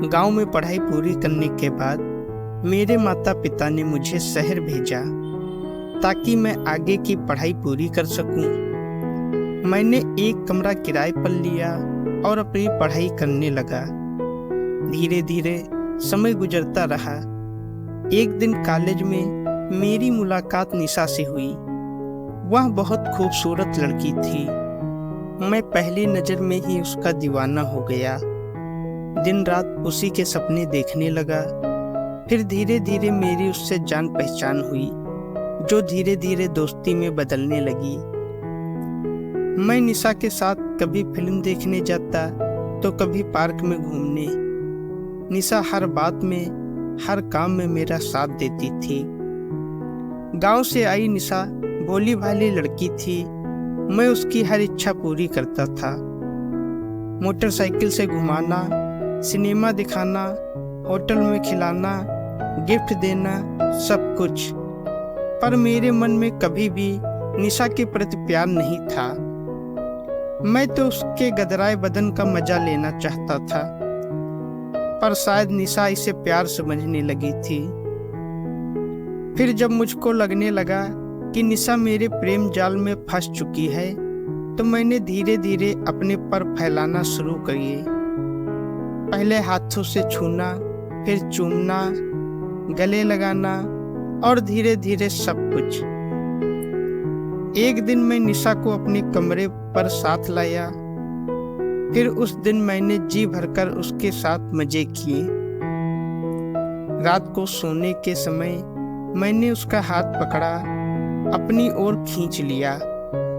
गांव में पढ़ाई पूरी करने के बाद मेरे माता पिता ने मुझे शहर भेजा ताकि मैं आगे की पढ़ाई पूरी कर सकूं। मैंने एक कमरा किराए पर लिया और अपनी पढ़ाई करने लगा। धीरे धीरे समय गुजरता रहा। एक दिन कॉलेज में मेरी मुलाकात निशा से हुई। वह बहुत खूबसूरत लड़की थी। मैं पहली नज़र में ही उसका दीवाना हो गया। दिन रात उसी के सपने देखने लगा। फिर धीरे धीरे मेरी उससे जान पहचान हुई, जो धीरे धीरे दोस्ती में बदलने लगी। मैं निशा के साथ कभी फिल्म देखने जाता तो कभी पार्क में घूमने। निशा हर बात में, हर काम में मेरा साथ देती थी। गांव से आई निशा भोली भाली लड़की थी। मैं उसकी हर इच्छा पूरी करता था। मोटरसाइकिल से घुमाना, सिनेमा दिखाना, होटल में खिलाना, गिफ्ट देना, सब कुछ। पर मेरे मन में कभी भी निशा के प्रति प्यार नहीं था। मैं तो उसके गदराए बदन का मजा लेना चाहता था, पर शायद निशा इसे प्यार समझने लगी थी। फिर जब मुझको लगने लगा कि निशा मेरे प्रेम जाल में फंस चुकी है, तो मैंने धीरे धीरे अपने पर फैलाना शुरू किए। पहले हाथों से छूना, फिर चूमना, गले लगाना और धीरे धीरे सब कुछ। एक दिन मैं निशा को अपने कमरे पर साथ लाया। फिर उस दिन मैंने जी भरकर उसके साथ मजे किए। रात को सोने के समय मैंने उसका हाथ पकड़ा, अपनी ओर खींच लिया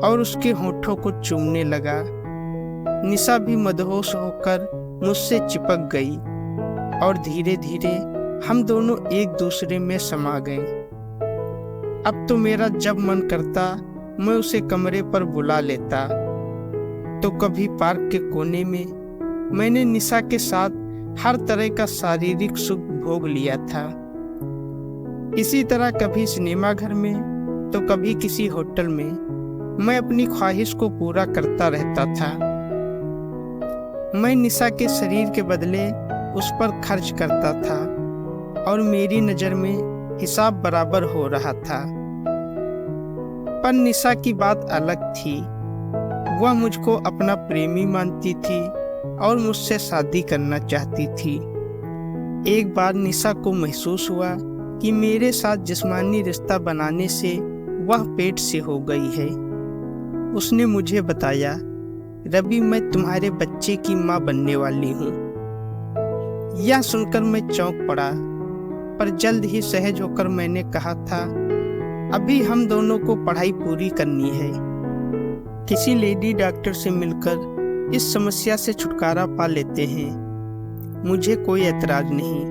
और उसके होठों को चूमने लगा। निशा भी मदहोश होकर मुझसे चिपक गई और धीरे धीरे हम दोनों एक दूसरे में समा गए। अब तो मेरा जब मन करता मैं उसे कमरे पर बुला लेता, तो कभी पार्क के कोने में। मैंने निशा के साथ हर तरह का शारीरिक सुख भोग लिया था। इसी तरह कभी सिनेमा घर में तो कभी किसी होटल में मैं अपनी ख्वाहिश को पूरा करता रहता था। मैं निशा के शरीर के बदले उस पर खर्च करता था और मेरी नज़र में हिसाब बराबर हो रहा था। पर निशा की बात अलग थी। वह मुझको अपना प्रेमी मानती थी और मुझसे शादी करना चाहती थी। एक बार निशा को महसूस हुआ कि मेरे साथ जिस्मानी रिश्ता बनाने से वह पेट से हो गई है। उसने मुझे बताया, रवि, मैं तुम्हारे बच्चे की माँ बनने वाली हूँ। यह सुनकर मैं चौंक पड़ा, पर जल्द ही सहज होकर मैंने कहा था, अभी हम दोनों को पढ़ाई पूरी करनी है। किसी लेडी डॉक्टर से मिलकर इस समस्या से छुटकारा पा लेते हैं। मुझे कोई एतराज नहीं,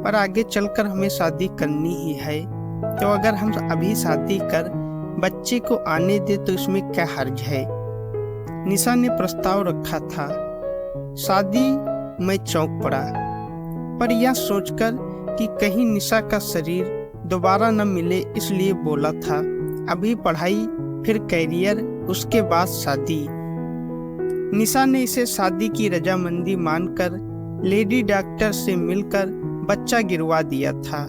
पर आगे चलकर हमें शादी करनी ही है, तो अगर हम अभी शादी कर बच्चे को आने दे तो इसमें क्या हर्ज है। निशा ने प्रस्ताव रखा था शादी। मैं चौंक पड़ा, पर यह सोचकर कि कहीं निशा का शरीर दोबारा न मिले, इसलिए बोला था, अभी पढ़ाई, फिर कैरियर, उसके बाद शादी। निशा ने इसे शादी की रजामंदी मानकर लेडी डॉक्टर से मिलकर बच्चा गिरवा दिया था।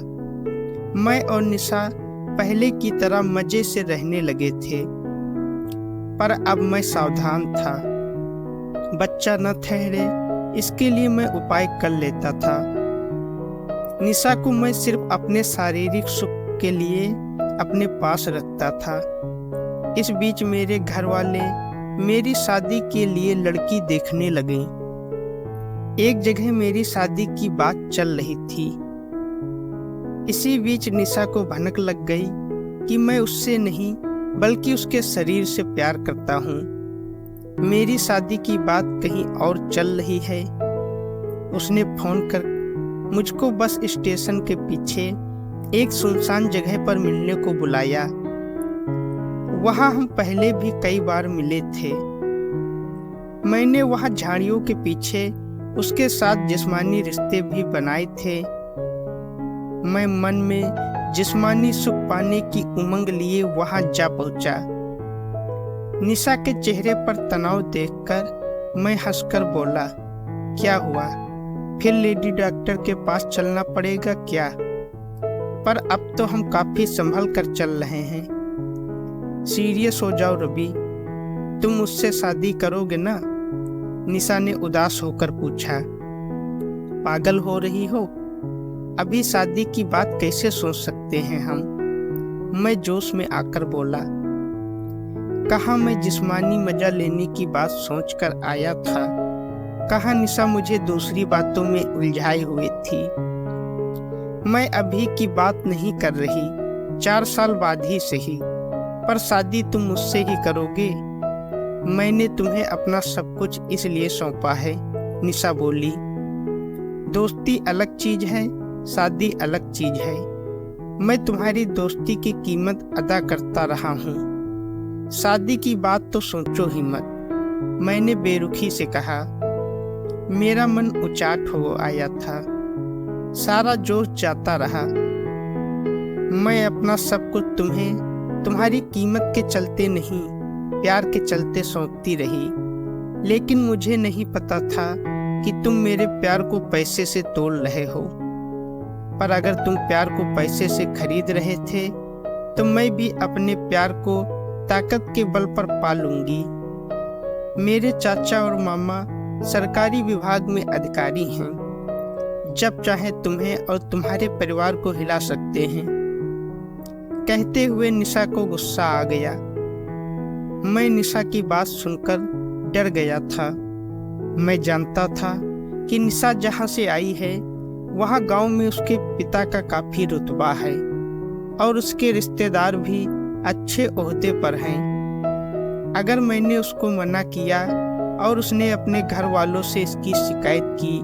मैं और निशा पहले की तरह मजे से रहने लगे थे, पर अब मैं सावधान था। बच्चा न ठहरे, इसके लिए मैं उपाय कर लेता था। निशा को मैं सिर्फ अपने शारीरिक सुख के लिए अपने पास रखता था। इस बीच मेरे घर वाले मेरी शादी के लिए लड़की देखने लगे। एक जगह मेरी शादी की बात चल रही थी। इसी बीच निशा को भनक लग गई कि मैं उससे नहीं बल्कि उसके शरीर से प्यार करता हूँ। मेरी शादी की बात कहीं और चल रही है। उसने फोन कर मुझको बस स्टेशन के पीछे एक सुनसान जगह पर मिलने को बुलाया। वहाँ हम पहले भी कई बार मिले थे। मैंने वहाँ झाड़ियों के पीछे उसके साथ जिस्मानी रिश्ते भी बनाए थे। मैं मन में जिस्मानी सुख पाने की उमंग लिए वहां जा पहुंचा। निशा के चेहरे पर तनाव देखकर मैं हंसकर बोला, क्या हुआ, फिर लेडी डॉक्टर के पास चलना पड़ेगा क्या? पर अब तो हम काफी संभल कर चल रहे हैं। सीरियस हो जाओ रवि, तुम मुझसे शादी करोगे ना? निशा ने उदास होकर पूछा। पागल हो रही हो? अभी शादी की बात कैसे सोच सकते हैं हम? मैं जोश में आकर बोला। कहाँ मैं जिस्मानी मजा लेने की बात सोचकर आया था, कहाँ निशा मुझे दूसरी बातों में उलझाए हुए थी। मैं अभी की बात नहीं कर रही, 4 साल बाद ही सही, पर शादी तुम मुझसे ही करोगे। मैंने तुम्हें अपना सब कुछ इसलिए सौंपा है, निशा बोली। दोस्ती अलग चीज है, शादी अलग चीज है। मैं तुम्हारी दोस्ती की कीमत अदा करता रहा हूँ, शादी की बात तो सोचो ही मत, मैंने बेरुखी से कहा। मेरा मन उचाट हो आया था, सारा जोश जाता रहा। मैं अपना सब कुछ तुम्हें तुम्हारी कीमत के चलते नहीं, प्यार के चलते सौंपती रही, लेकिन मुझे नहीं पता था कि तुम मेरे प्यार को पैसे से तोल रहे हो। पर अगर तुम प्यार को पैसे से खरीद रहे थे, तो मैं भी अपने प्यार को ताकत के बल पर पा लूंगी। मेरे चाचा और मामा सरकारी विभाग में अधिकारी हैं, जब चाहे तुम्हें और तुम्हारे परिवार को हिला सकते हैं। कहते हुए निशा को गुस्सा आ गया। मैं निशा की बात सुनकर डर गया था। मैं जानता था कि निशा जहाँ से आई है, वहाँ गांव में उसके पिता का काफी रुतबा है और उसके रिश्तेदार भी अच्छे ओहदे पर हैं। अगर मैंने उसको मना किया और उसने अपने घर वालों से इसकी शिकायत की,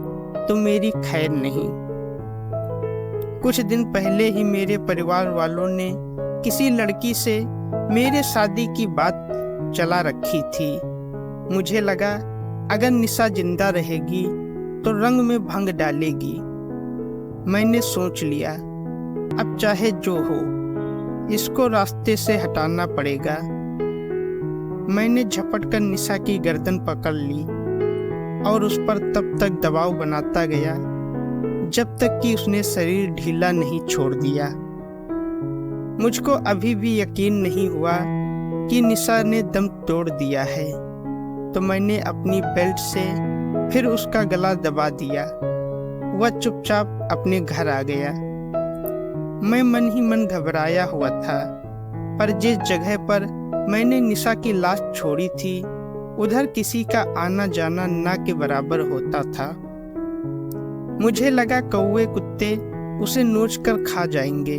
तो मेरी खैर नहीं। कुछ दिन पहले ही मेरे परिवार वालों ने किसी लड़की से मेरे शादी की बात चला रखी थी। मुझे लगा अगर निशा जिंदा रहेगी तो रंग में भंग डालेगी। मैंने सोच लिया, अब चाहे जो हो, इसको रास्ते से हटाना पड़ेगा। मैंने झपट कर निशा की गर्दन पकड़ ली और उस पर तब तक दबाव बनाता गया जब तक कि उसने शरीर ढीला नहीं छोड़ दिया। मुझको अभी भी यकीन नहीं हुआ कि निशा ने दम तोड़ दिया है, तो मैंने अपनी बेल्ट से फिर उसका गला दबा दिया। वह चुपचाप अपने घर आ गया। मैं मन ही मन घबराया हुआ था, पर जिस जगह पर मैंने निशा की लाश छोड़ी थी, उधर किसी का आना जाना ना के बराबर होता था। मुझे लगा कौवे कुत्ते उसे नोच कर खा जाएंगे।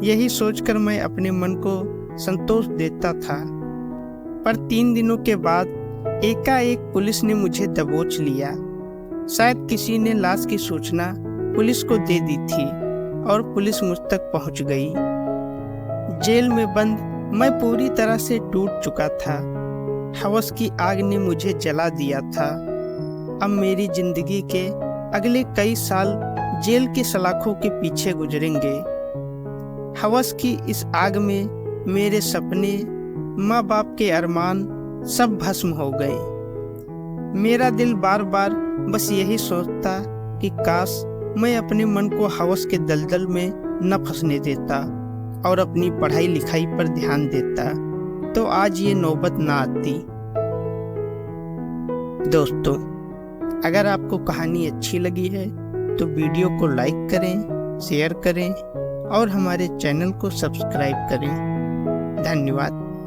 यही सोचकर मैं अपने मन को संतोष देता था, पर 3 दिनों के बाद एकाएक पुलिस ने मुझे दबोच लिया। शायद किसी ने लाश की सूचना पुलिस को दे दी थी और पुलिस मुझ तक पहुंच गई। जेल में बंद मैं पूरी तरह से टूट चुका था। हवस की आग ने मुझे जला दिया था। अब मेरी जिंदगी के अगले कई साल जेल के सलाखों के पीछे गुजरेंगे। हवस की इस आग में मेरे सपने, माँ बाप के अरमान सब भस्म हो गए। मेरा दिल बार बार बस यही सोचता कि काश मैं अपने मन को हवस के दलदल में न फंसने देता और अपनी पढ़ाई लिखाई पर ध्यान देता, तो आज ये नौबत ना आती। दोस्तों, अगर आपको कहानी अच्छी लगी है तो वीडियो को लाइक करें, शेयर करें और हमारे चैनल को सब्सक्राइब करें। धन्यवाद।